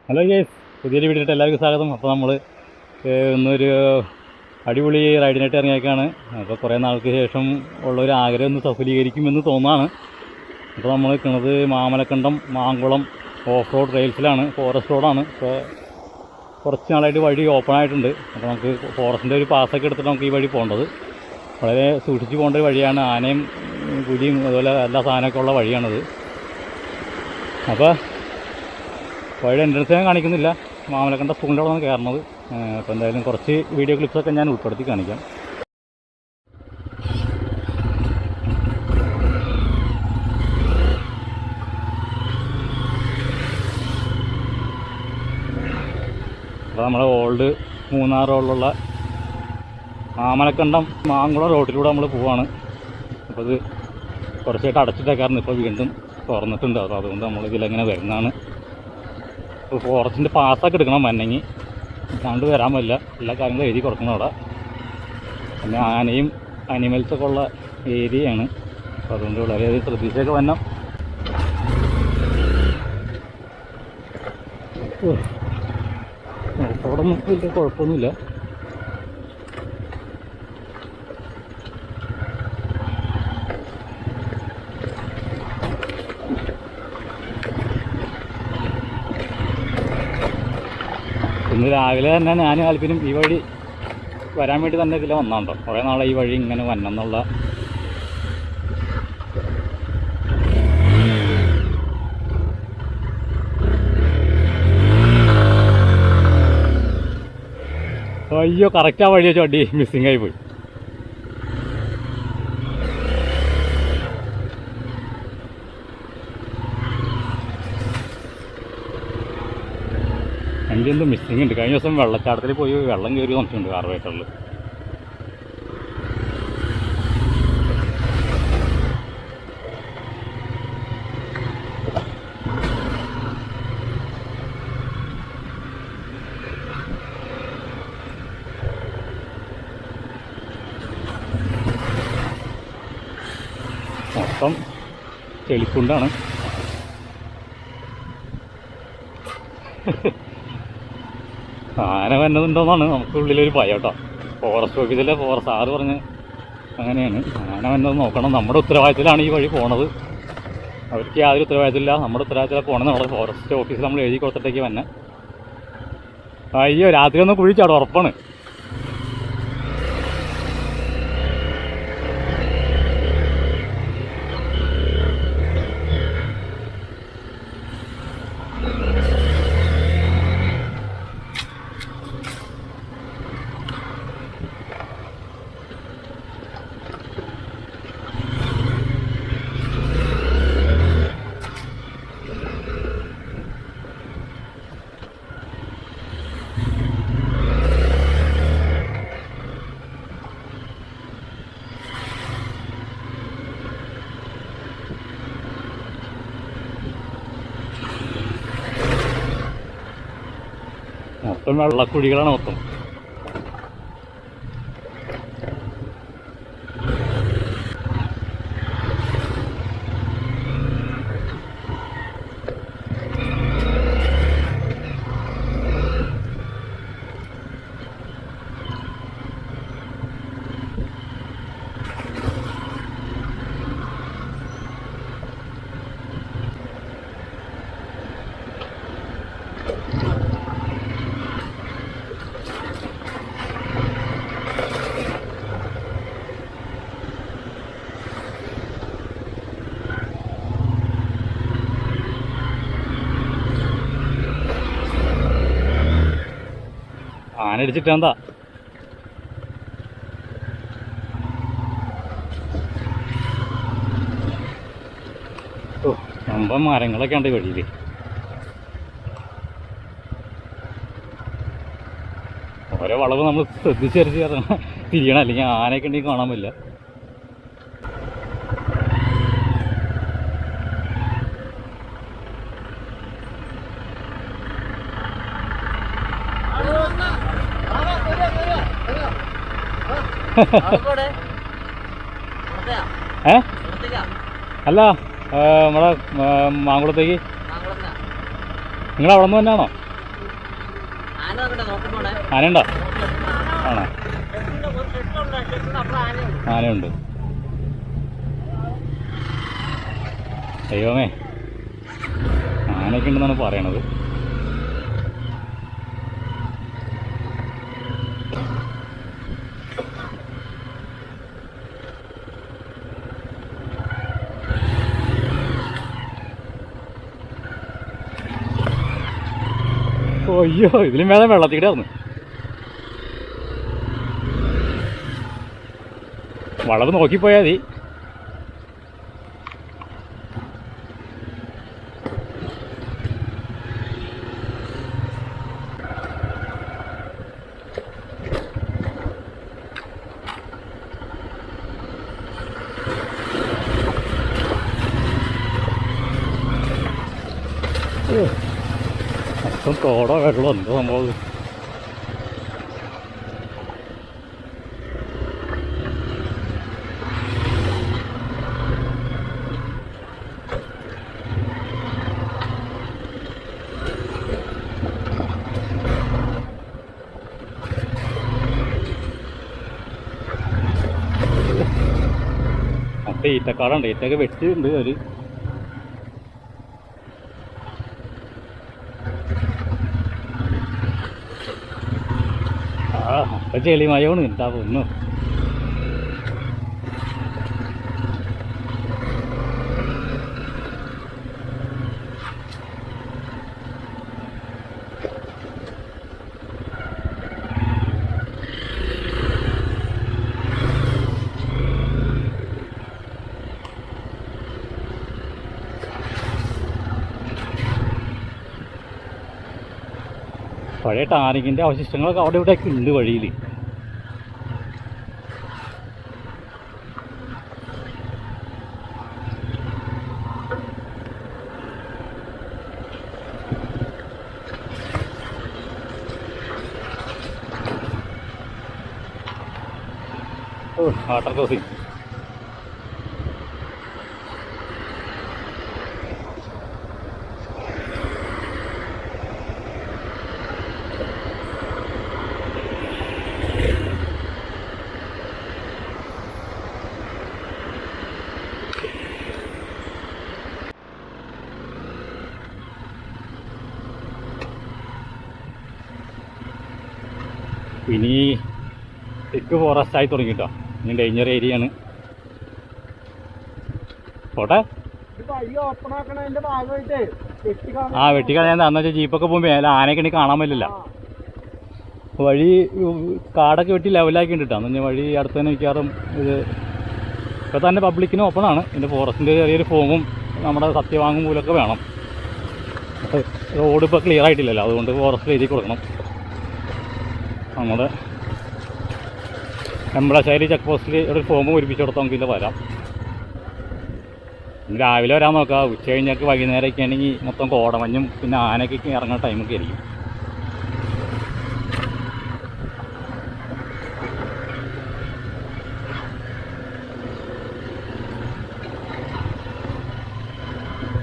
Hello guys, പുതിയൊരു വീഡിയോയിട്ട് എല്ലാവർക്കും സ്വാഗതം. അപ്പോൾ നമ്മൾ ഇന്നൊരു അടിപൊളി റൈഡിനായിട്ട് ഇറങ്ങിയേക്കാണ്. അപ്പോൾ കുറേ നാൾക്ക് ശേഷം ഉള്ളൊരു ആഗ്രഹം ഒന്ന് സഫലീകരിക്കുമെന്ന് തോന്നുകയാണ്. അപ്പോൾ നമ്മൾ നിൽക്കുന്നത് മാമലക്കണ്ടം മാങ്കുളം ഓഫ് റോഡ് ട്രെയിൽസിലാണ്, ഫോറസ്റ്റ് റോഡാണ്. ഇപ്പോൾ കുറച്ച് നാളായിട്ട് വഴി ഓപ്പൺ ആയിട്ടുണ്ട്. അപ്പോൾ നമുക്ക് ഫോറസ്റ്റിൻ്റെ ഒരു പാസ്സൊക്കെ എടുത്തിട്ട് നമുക്ക് ഈ വഴി പോകേണ്ടത്. വളരെ സൂക്ഷിച്ച് പോകേണ്ട ഒരു വഴിയാണ്. ആനയും പുലിയും അതുപോലെ എല്ലാ സാധനമൊക്കെ ഉള്ള വഴിയാണിത്. അപ്പോൾ വഴിയുടെ എൻട്രൻസ് ഞാൻ കാണിക്കുന്നില്ല, മാമലക്കണ്ട സ്കൂളിൻ്റെ അവിടെ നിന്ന് കയറുന്നത്. അപ്പോൾ എന്തായാലും കുറച്ച് വീഡിയോ ക്ലിപ്സൊക്കെ ഞാൻ ഉൾപ്പെടുത്തി കാണിക്കാം. അപ്പോൾ നമ്മുടെ ഓൾഡ് മൂന്നാർ റോഡിലുള്ള മാമലക്കണ്ടം മാങ്കുളം റോഡിലൂടെ നമ്മൾ പോവാണ്. അപ്പോൾ ഇത് കുറച്ചായിട്ട് അടച്ചിട്ടേക്കാറുണ്ട്, ഇപ്പോൾ വീണ്ടും തുറന്നിട്ടുണ്ട്. അപ്പോൾ അതുകൊണ്ട് നമ്മൾ ഇതിലെങ്ങനെ വരുന്നതാണ്. ഇപ്പോൾ ഫോറസ്റ്റിൻ്റെ പാസ്സൊക്കെ എടുക്കണം, വന്നെങ്കിൽ ഇല്ലാണ്ട് വരാൻ പറ്റില്ല. എല്ലാ കാര്യങ്ങളും എഴുതി കൊടുക്കണം അവിടെ. പിന്നെ ആനയും അനിമൽസൊക്കെ ഉള്ള ഏരിയയാണ്. അപ്പോൾ അതുകൊണ്ട് വളരെയധികം ശ്രദ്ധിച്ചൊക്കെ വന്നം. അവിടെ ഒന്നും വലിയ കുഴപ്പമൊന്നുമില്ല. ഇന്ന് രാവിലെ തന്നെ ഞാൻ ആൽപ്പിനും ഈ വഴി വരാൻ വേണ്ടി തന്നെ ഇതിൽ വന്നാണ്ടോ. കുറേ നാളെ ഈ വഴി ഇങ്ങനെ വന്നെന്നുള്ള അയ്യോ, കറക്റ്റ് ആ വഴി വെച്ച് വണ്ടി മിസ്സിങ് ആയി പോയി. വണ്ടി എന്തോ മിസ്സിങ് ഉണ്ട്. കഴിഞ്ഞ ദിവസം വെള്ളച്ചാട്ടത്തിൽ പോയി വെള്ളം കയറി വന്നിട്ടുണ്ട് കാർബറേറ്ററിൽ. മൊത്തം ചെളിക്കുണ്ടാണ്. ആന വന്നതുണ്ടോന്നാണ് നമുക്ക് ഉള്ളിലൊരു ഭയം കേട്ടോ. ഫോറസ്റ്റ് ഓഫീസിലെ ഫോറസ്റ്റ് സാറ് പറഞ്ഞ് അങ്ങനെയാണ്, ആന വന്നത് നോക്കണം. നമ്മുടെ ഉത്തരവാദിത്തത്തിലാണ് ഈ വഴി പോണത്. അവർക്ക് യാതൊരു ഉത്തരവാദിത്തമില്ല, നമ്മുടെ ഉത്തരവാദിത്തത്തിലാണ് പോകണമെന്ന് നമ്മുടെ ഫോറസ്റ്റ് ഓഫീസിൽ നമ്മൾ എഴുതി കൊടുത്തിട്ടേക്ക് വന്നെ. അയ്യോ, രാത്രി ഒന്ന് കുഴിച്ചാടും ഉറപ്പാണ്. മൊത്തം വെള്ളക്കുഴികളാണ് മൊത്തം. ആന അടിച്ചിട്ടെന്താ സംഭവം. മരങ്ങളൊക്കെ ഉണ്ട് ഈ വഴിയിൽ. ഓരോ വളവ് നമ്മൾ ശ്രദ്ധിച്ചരിച്ച് തിരിയണം, അല്ലെങ്കിൽ ആനയൊക്കെ ഉണ്ടെങ്കിൽ കാണാൻ പറ്റില്ല. അല്ല, നമ്മുടെ മാങ്കുളത്തേക്ക്. നിങ്ങൾ അവിടെ നിന്ന് തന്നെയാണോ? ആനയുണ്ടോ? ആണോ? ആനയുണ്ട്. ദൈവമേ, ആനയൊക്കെ ഉണ്ടെന്നാണ് പറയണത്. അയ്യോ, ഇതിലും വേദം വെള്ളത്തിക്കിടായിരുന്നു. വളവ് നോക്കിപ്പോയാൽ മതി. മൊത്തം തോടോ വെള്ളം എന്തോ സംഭവം. അപ്പം ഈറ്റക്കാടുണ്ട്, ഈറ്റൊക്കെ വെച്ചിട്ടുണ്ട് അവർ. അപ്പം ചെളിമയമാണ് എന്താ പൊന്നു. പഴയ ടാറിങ്ങിൻ്റെ അവശിഷ്ടങ്ങളൊക്കെ അവിടെ ഇവിടെയൊക്കെ ഉണ്ട് വഴിയിൽ. Water crossing. ഇനി തെക്ക് ഫോറസ്റ്റ് ആയി തുടങ്ങിട്ടോ. ഇനി ഡേഞ്ചർ ഏരിയ ആണ്. പോട്ടെ. ആ വെട്ടിക്കളയാൻ അന്ന് വെച്ചാൽ ജീപ്പൊക്കെ പോകുമ്പോൾ അതിൽ ആനയൊക്കെ ഉണ്ടെങ്കിൽ കാണാൻ പറ്റില്ല. വഴി കാടൊക്കെ വെട്ടി ലെവലാക്കിയിട്ടുണ്ട് കേട്ടോ. എന്ന് വഴി അടുത്ത് തന്നെ മിക്കവാറും ഇത് ഇപ്പോൾ തന്നെ പബ്ലിക്കിന് ഓപ്പണാണ്. ഇതിൻ്റെ ഫോറസ്റ്റിൻ്റെ ചെറിയൊരു ഫോമും നമ്മുടെ സത്യവാങ്മൂലമൊക്കെ വേണം. റോഡ് ഇപ്പോൾ ക്ലിയർ ആയിട്ടില്ലല്ലോ, അതുകൊണ്ട് ഫോറസ്റ്റിൽ എഴുതി കൊടുക്കണം. നമ്മുടെ എമ്പളശ്ശേരി ചെക്ക് പോസ്റ്റിൽ ഒരു ഫോം പൂരിപ്പിച്ച് കൊടുത്താൽ നമുക്ക് ഇതിൽ വരാം. രാവിലെ വരാൻ നോക്കാം. ഉച്ച കഴിഞ്ഞൊക്കെ വൈകുന്നേരമൊക്കെ ആണെങ്കിൽ മൊത്തം കോടമഞ്ഞും പിന്നെ ആനയ്ക്ക് ഇറങ്ങുന്ന ടൈമൊക്കെ ആയിരിക്കും.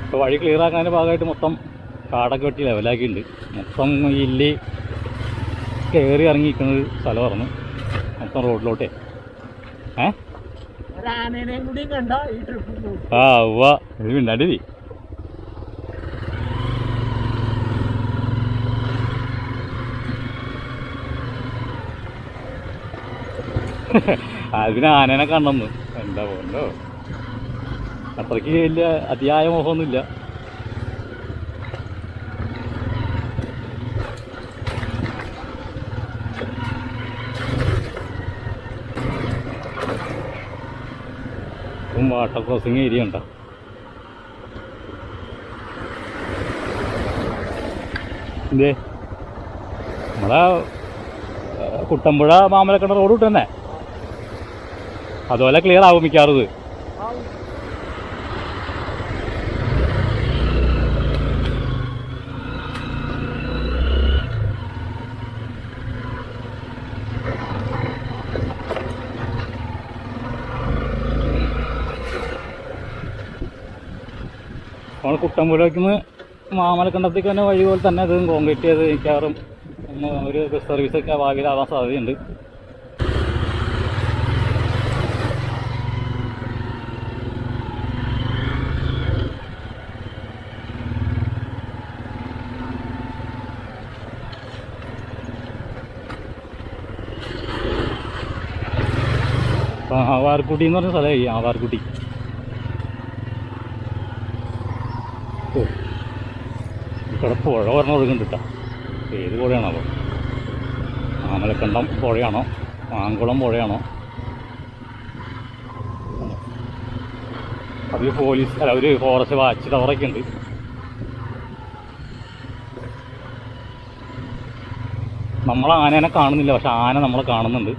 ഇപ്പോൾ വഴി ക്ലിയർ ആക്കുന്നതിൻ്റെ ഭാഗമായിട്ട് മൊത്തം കാടൊക്കെ വെട്ടി ലെവലാക്കിയിട്ടുണ്ട്. മൊത്തം ഇല്ലി കയറി ഇറങ്ങി നിൽക്കുന്ന ഒരു സ്ഥലമായിരുന്നു മൊത്തം റോഡിലോട്ടേ. ആ ഉവ്വ, ഇത് മിണ്ടാണ്ടി. അതിന് ആനേനെ കണ്ടെന്ന് എന്താ പോലോ. അത്രയ്ക്ക് വലിയ അതിയായ മോഹമൊന്നുമില്ല. വാട്ടർ ക്രോസിങ് ഏരിയ ഉണ്ടോ? ഇതേ നമ്മളെ കുട്ടമ്പുഴ മാമലക്കട റോഡ് വിട്ട് തന്നെ അതുപോലെ ക്ലിയർ ആവും മിക്കാറുത്. നമ്മൾ കുട്ടമ്പുഴയ്ക്ക് നിന്ന് മാമലക്കണ്ടത്തേക്ക് തന്നെ വഴി പോലെ തന്നെ അത് കോൺക്രീറ്റ് ചെയ്ത് മിക്കവാറും ഒരു ബസ് സർവീസൊക്കെ ഭാവിയിലാവാൻ സാധ്യതയുണ്ട്. ആവാർകുട്ടി എന്ന് പറഞ്ഞ സ്ഥലമായി ആവാർകുട്ടി. ഇവിടെ പുഴ പറഞ്ഞ ഒഴുകുന്നുണ്ട് കേട്ടോ. ഏത് പുഴയാണോ? ആമലക്കണ്ടം പുഴയാണോ ആങ്കുളം പുഴയാണോ? അത് പോലീസ് അല്ല ഒരു ഫോറസ്റ്റ് വാച്ച് ടവറൊക്കെ ഉണ്ട്. നമ്മൾ ആനേനെ കാണുന്നില്ല, പക്ഷെ ആന നമ്മളെ കാണുന്നുണ്ട്.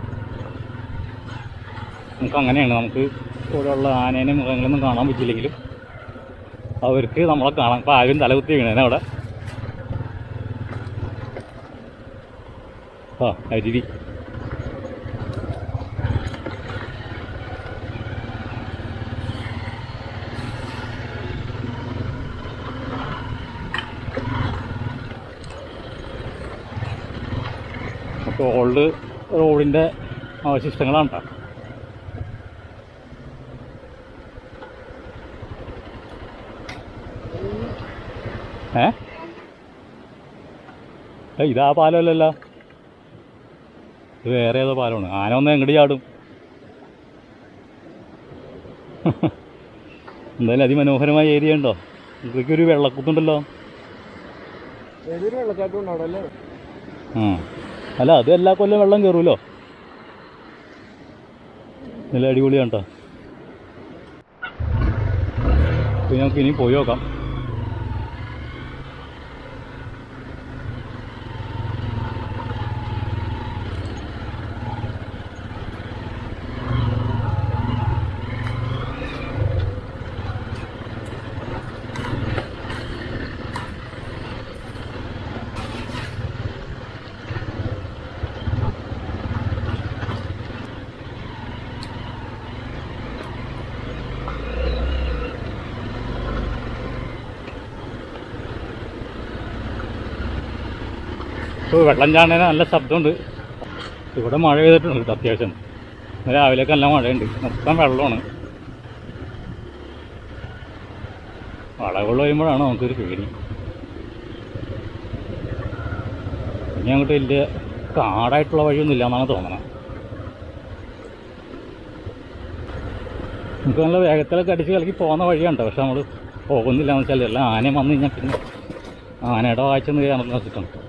നമുക്ക് അങ്ങനെയാണ്, നമുക്ക് ഇവിടെയുള്ള ആനേനെ മൃഗങ്ങളൊന്നും കാണാൻ പറ്റില്ലെങ്കിലും അവർക്ക് നമ്മളെ കാണാം. ഇപ്പം ആരും തലകുത്തി വീണേനെ അവിടെ. അരുവി. അപ്പോൾ ഓൾഡ് റോഡിൻ്റെ അവശിഷ്ടങ്ങളാണ് കേട്ടോ. ഇതാ പാലമല്ലല്ലോ, ഇത് വേറെ ഏതോ പാലമാണ്. ആന ഒന്ന് എങ്ങോട്ട് ചാടും? എന്തായാലും അതിമനോഹരമായ ഏരിയ ഉണ്ടോ? ഇതൊരു വെള്ളക്കുത്തുണ്ടല്ലോ. അല്ല അത് എല്ലാ കൊല്ലം വെള്ളം കയറുമല്ലോ. നല്ല അടിപൊളിയാണ് കേട്ടോ. പിന്നെ നമുക്ക് ഇനി പോയി നോക്കാം. ഇപ്പോൾ വെള്ളം ചാടുന്നതിന് നല്ല ശബ്ദമുണ്ട്. ഇവിടെ മഴ പെയ്തിട്ടുണ്ട് അത്യാവശ്യം. രാവിലെയൊക്കെ നല്ല മഴയുണ്ട്, മൊത്തം വെള്ളമാണ്. വളവുകൾ കഴിയുമ്പോഴാണ് നമുക്കൊരു പേടി. ഇനി അങ്ങോട്ട് വലിയ കാടായിട്ടുള്ള വഴിയൊന്നും ഇല്ല എന്നാണ് തോന്നണത്. നമുക്ക് നല്ല വേഗത്തിലൊക്കെ അടിച്ച് കളിക്ക് പോകുന്ന വഴിയുണ്ട്, പക്ഷെ നമ്മൾ പോകുന്നില്ല എന്ന് വെച്ചാൽ എല്ലാം ആനയും വന്നു കഴിഞ്ഞാൽ പിന്നെ ആനയുടെ വായിച്ചെന്ന് കയറുന്ന വെച്ചിട്ടുണ്ട്.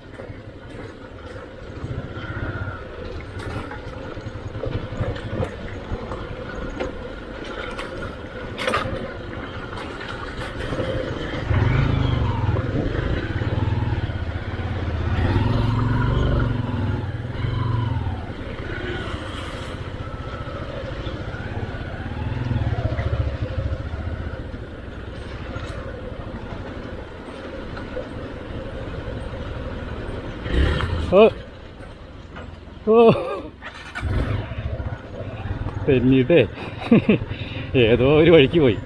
തെന്നിയിട്ടേ ഏതോ ഒരു വഴിക്ക് പോയി.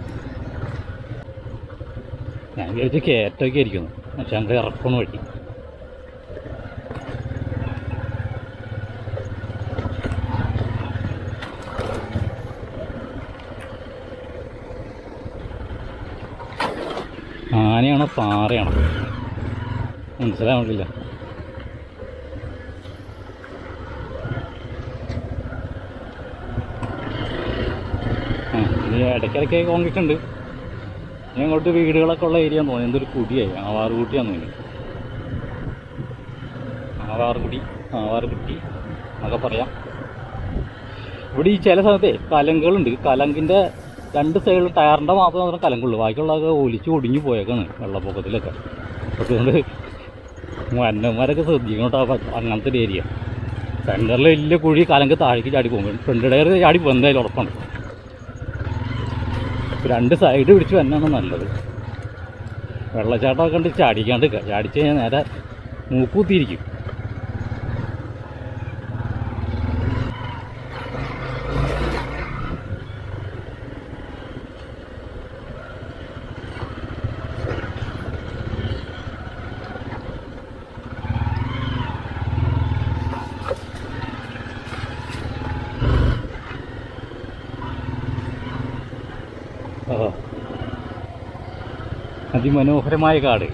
ഞാൻ വിചാരിച്ച് കയറ്റമൊക്കെ ആയിരിക്കുന്നു, പക്ഷെ ഞങ്ങൾ ഇറക്കണ വഴി. ആനയാണോ പാറയാണോ മനസ്സിലാവില്ല. ഇടയ്ക്കിടയ്ക്ക് കോൺക്രീറ്റ് ഉണ്ട്. ഇനി അങ്ങോട്ട് വീടുകളൊക്കെ ഉള്ള ഏരിയ തോന്നി. എന്തൊരു കുടിയായി, ആവാറുകുട്ടിയാന്ന് തോന്നി. ആവാറുകുട്ടി എന്നൊക്കെ പറയാം. ഇവിടെ ഈ ചില സ്ഥലത്തെ കലങ്കുകളുണ്ട്. കലങ്കിൻ്റെ രണ്ട് സൈഡിൽ ടയറിൻ്റെ മാത്രമേ കലങ്കുള്ളൂ, ബാക്കിയുള്ളതൊക്കെ ഒലിച്ച് ഒടിഞ്ഞു പോയേക്കാണ് വെള്ളപ്പൊക്കത്തിലൊക്കെ. അതുകൊണ്ട് വന്നന്മാരൊക്കെ ശ്രദ്ധിക്കണം കേട്ടോ. അങ്ങനത്തെ ഒരു ഏരിയ സെൻറ്ററിൽ വലിയ കുഴി, കലങ്ക് താഴേക്ക് ചാടി പോകും. ഫ്രണ്ട് ടയർ ചാടി പോകും എന്തായാലും ഉറപ്പാണ്. രണ്ട് സൈഡ് പിടിച്ച് തന്നെയാണ് നല്ലത്. വെള്ളച്ചാട്ടമൊക്കെ കണ്ട് ചാടിക്കാണ്ട് ചാടിച്ച് കഴിഞ്ഞാൽ നേരെ മൂക്കൂത്തിയിരിക്കും. അതിമനോഹരമായ കാട്.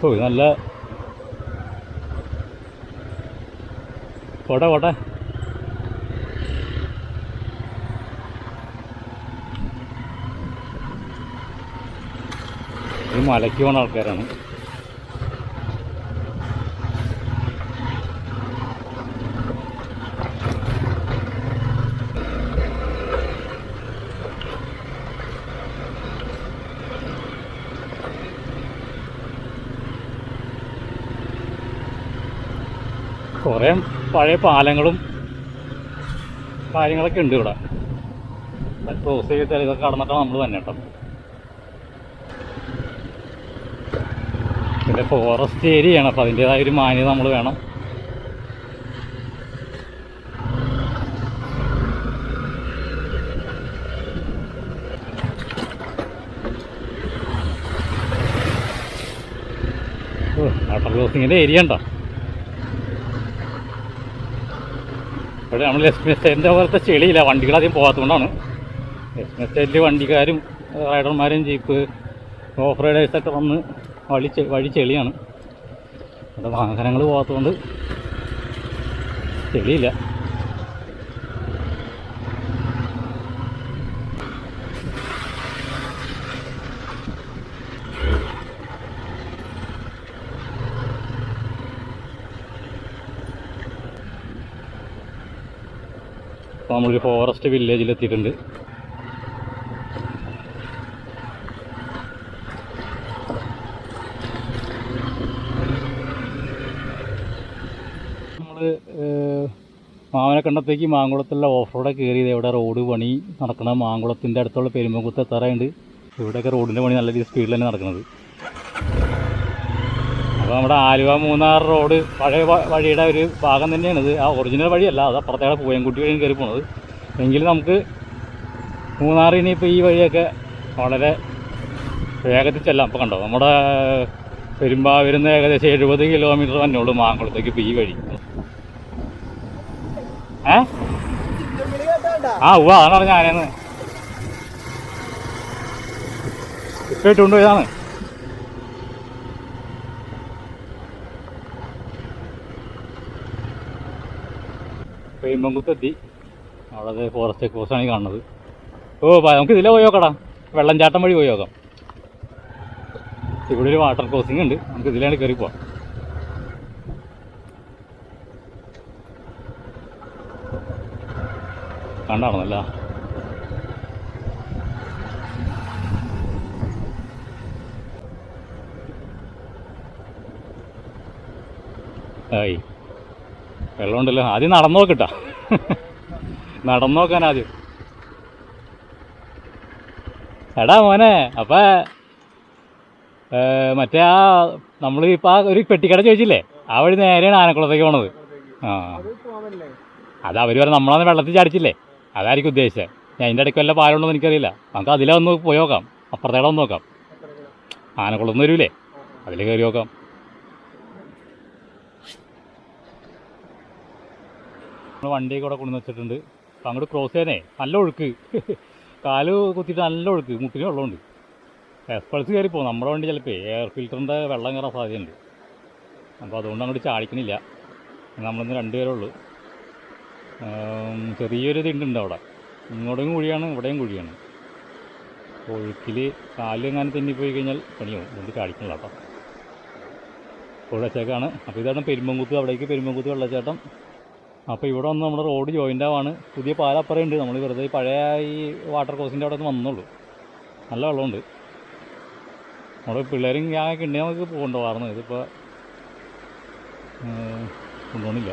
ഓ നല്ല പോട്ടെ പോട്ടെ. ഇത് മലയ്ക്ക് പോണ ആൾക്കാരാണ്. കുറേ പഴയ പാലങ്ങളും കാര്യങ്ങളൊക്കെ ഉണ്ട് ഇവിടെ. ക്രോസ് ചെയ്ത് ഇതൊക്കെ കടന്നിട്ടാണ് നമ്മൾ തന്നെ കേട്ടോ. പിന്നെ ഫോറസ്റ്റ് ഏരിയയാണ്, അപ്പോൾ അതിൻ്റേതായ ഒരു മാന്യത നമ്മൾ വേണം. വാട്ടർ ക്രോസിങ്ങിൻ്റെ ഏരിയ ഉണ്ടോ ഇവിടെ? നമ്മൾ ലക്ഷ്മി എസ്റ്റേറ്റിൻ്റെ പോലത്തെ ചെളിയില്ല, വണ്ടികളധികം പോകാത്തതുകൊണ്ടാണ്. ലക്ഷ്മി എസ്റ്റേറ്റിൽ വണ്ടിക്കാരും റൈഡർമാരും ജീപ്പ് ഓഫ് റൈഡേഴ്സൊക്കെ വന്ന് വഴി ചെളിയാണ്. അവിടെ വാഹനങ്ങൾ പോകാത്തതുകൊണ്ട് ചെളിയില്ല. അപ്പോൾ നമ്മളൊരു ഫോറസ്റ്റ് വില്ലേജിലെത്തിയിട്ടുണ്ട്. നമ്മൾ മാവനക്കണ്ടത്തേക്ക് മാങ്കുളത്തുള്ള ഓഫ് റോഡ് കയറിയത്. ഇവിടെ റോഡ് പണി നടക്കണം. മാങ്കുളത്തിൻ്റെ അടുത്തുള്ള പെരുമ്പകുത്ത് എത്താറായുണ്ട്. ഇവിടെയൊക്കെ റോഡിൻ്റെ പണി നല്ല രീതിയിൽ സ്പീഡിൽ തന്നെ നടക്കുന്നത്. അപ്പോൾ നമ്മുടെ ആലുവ മൂന്നാർ റോഡ് പഴയ വഴിയുടെ ഒരു ഭാഗം തന്നെയാണിത്. ആ ഒറിജിനൽ വഴിയല്ല, അത് അപ്പുറത്തേടെ പൂയംകുട്ടി വഴിയും കയറി പോണത്. എങ്കിലും നമുക്ക് മൂന്നാറിൽ ഇനിയിപ്പോൾ ഈ വഴിയൊക്കെ വളരെ വേഗത്തിൽ ചെല്ലാം. അപ്പോൾ കണ്ടോ, നമ്മുടെ പെരുമ്പാവൂരിന്ന് ഏകദേശം 70 കിലോമീറ്റർ തന്നെ ഉള്ളൂ മാങ്കുളത്തേക്ക് ഇപ്പോൾ ഈ വഴി. ഉവ്വ അതാണ് പറഞ്ഞ ആനേന്ന് ഇപ്പം ഇട്ടുകൊണ്ട് പോയതാണ്. പെരുമ്പംകുത്തെത്തി. അവിടെ ഫോറസ്റ്റ് ചെക്ക് പോസ്റ്റാണ് ഈ കാണുന്നത്. നമുക്ക് ഇതിലേ പോയി നോക്കടാ, വെള്ളംചാട്ടം വഴി പോയി നോക്കാം. ഇവിടെ ഒരു വാട്ടർ ക്രോസിംഗ് ഉണ്ട്, നമുക്ക് ഇതിലാണ് കയറി പോവാം. കണ്ടാണെന്നല്ല വെള്ളമുണ്ടല്ലോ. ആദ്യം നടന്നു നോക്കട്ടാ, നടന്നു നോക്കാൻ ആദ്യം. എടാ മോനെ, അപ്പം മറ്റേ നമ്മളിപ്പോൾ ഒരു പെട്ടിക്കട ചോദിച്ചില്ലേ, ആ വഴി നേരെയാണ് ആനക്കുളത്തേക്ക് പോണത്. അത് അവർ പറഞ്ഞ നമ്മളന്ന് വെള്ളത്തിൽ ചാടിച്ചില്ലേ, അതായിരിക്കും ഉദ്ദേശിച്ചത്. ഞാൻ അതിൻ്റെ ഇടയ്ക്ക് വല്ല പാലുണ്ടോ എന്ന് എനിക്കറിയില്ല. നമുക്ക് അതിലെ ഒന്ന് പോയി നോക്കാം, അപ്പുറത്തേടെ ഒന്ന് നോക്കാം. ആനക്കുളത്ത് വരൂലേ, അതിൽ കയറി നോക്കാം. നമ്മൾ വണ്ടിയൊക്കെ ഇവിടെ കൊണ്ടു വെച്ചിട്ടുണ്ട്. അപ്പം അങ്ങോട്ട് ക്രോസ് ചെയ്യാനേ നല്ല ഒഴുക്ക്, കാല് കുത്തിയിട്ട് നല്ല ഒഴുക്ക്, മുട്ടിന് വെള്ളമുണ്ട്. എക്സ്പൾസ് കയറി പോകും. നമ്മുടെ വണ്ടി ചിലപ്പോൾ എയർ ഫിൽറ്ററിൻ്റെ വെള്ളം കയറാൻ സാധ്യതയുണ്ട്. അപ്പോൾ അതുകൊണ്ട് അങ്ങോട്ട് ചാടിക്കണില്ല. നമ്മളിന്ന് 2 പേരേ ഉള്ളൂ. ചെറിയൊരു തിണ്ടുണ്ട് അവിടെ, ഇങ്ങോട്ടും കുഴിയാണ് ഇവിടെയും കുഴിയാണ്. ഒഴുക്കിൽ കാല് എങ്ങാനും തെന്നിപ്പോയി കഴിഞ്ഞാൽ പണിയാവും. അതുകൊണ്ട് ചാടിക്കണില്ല കേട്ടോ. വെള്ളച്ചാട്ടമാണ്. അപ്പോൾ ഇതാണ് പെരുമ്പംകുത്ത്, അവിടേക്ക് പെരുമ്പംകുത്ത് വെള്ളച്ചാട്ടം. അപ്പോൾ ഇവിടെ വന്ന് നമ്മുടെ റോഡ് ജോയിൻ്റ് ആവാണ്. പുതിയ പാലപ്പുറം ഉണ്ട്. നമ്മൾ വെറുതെ പഴയ ഈ വാട്ടർ ക്രോസിൻ്റെ അവിടെ നിന്ന് വന്നുള്ളൂ. നല്ല വെള്ളമുണ്ട്. നമ്മുടെ പിള്ളേരും ഞാനൊക്കെ ഉണ്ടെങ്കിൽ നമുക്ക് പോകണ്ടോ. ഇതിപ്പോൾ കൊണ്ടുപോകണില്ല.